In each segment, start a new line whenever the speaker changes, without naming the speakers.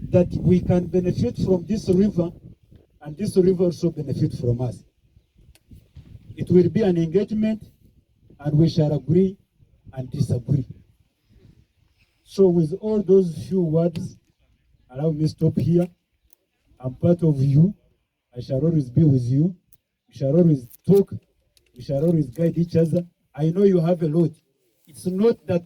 that we can benefit from this river, and this river also benefit from us. It will be an engagement, and we shall agree and disagree. So with all those few words, allow me to stop here. I'm part of you. I shall always be with you. We shall always talk. We shall always guide each other. I know you have a lot. It's not that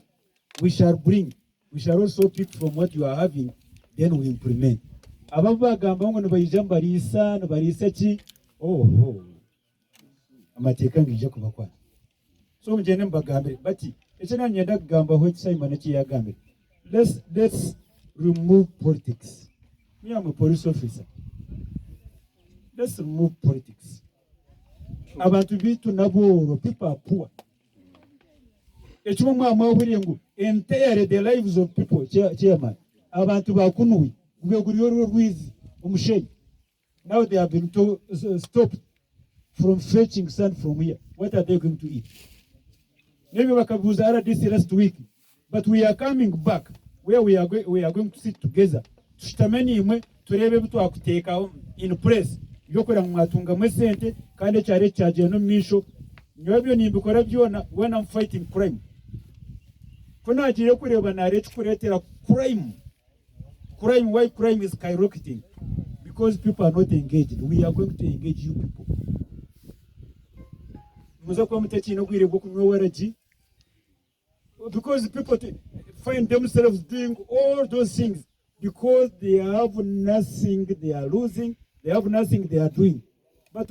we shall bring. We shall also pick from what you are having, then we implement. Abagamba ngo bayijamba risa barisa ki amateka ngije kubakwana. So mjene mbagambe bati ekena nyenda kugamba ho Simon ki yagambe. Let's remove politics. Me, I'm a police officer. Let's remove politics. Abantu bitu nabo people are poor. Echuma mwa entire the lives of people chairman. Abantu bakunuwi ubeguriyo Rwizi umushenyi. Now they have been stopped from fetching sand from here. What are they going to eat? Maybe wakabuza RDC last week, but we are coming back where we are going to sit together. Tushitameni imwe turebe butu akuteka in place. Yokora mwatunga mwesente kandi cyare cyaje no misho. Nyobyo nimbikora byona when I'm fighting crime. Kuna agire kureba na leta kuretera crime. Why crime is skyrocketing? Because people are not engaged. We are going to engage you people. Because people find themselves doing all those things because they have nothing they are losing, they have nothing they are doing. But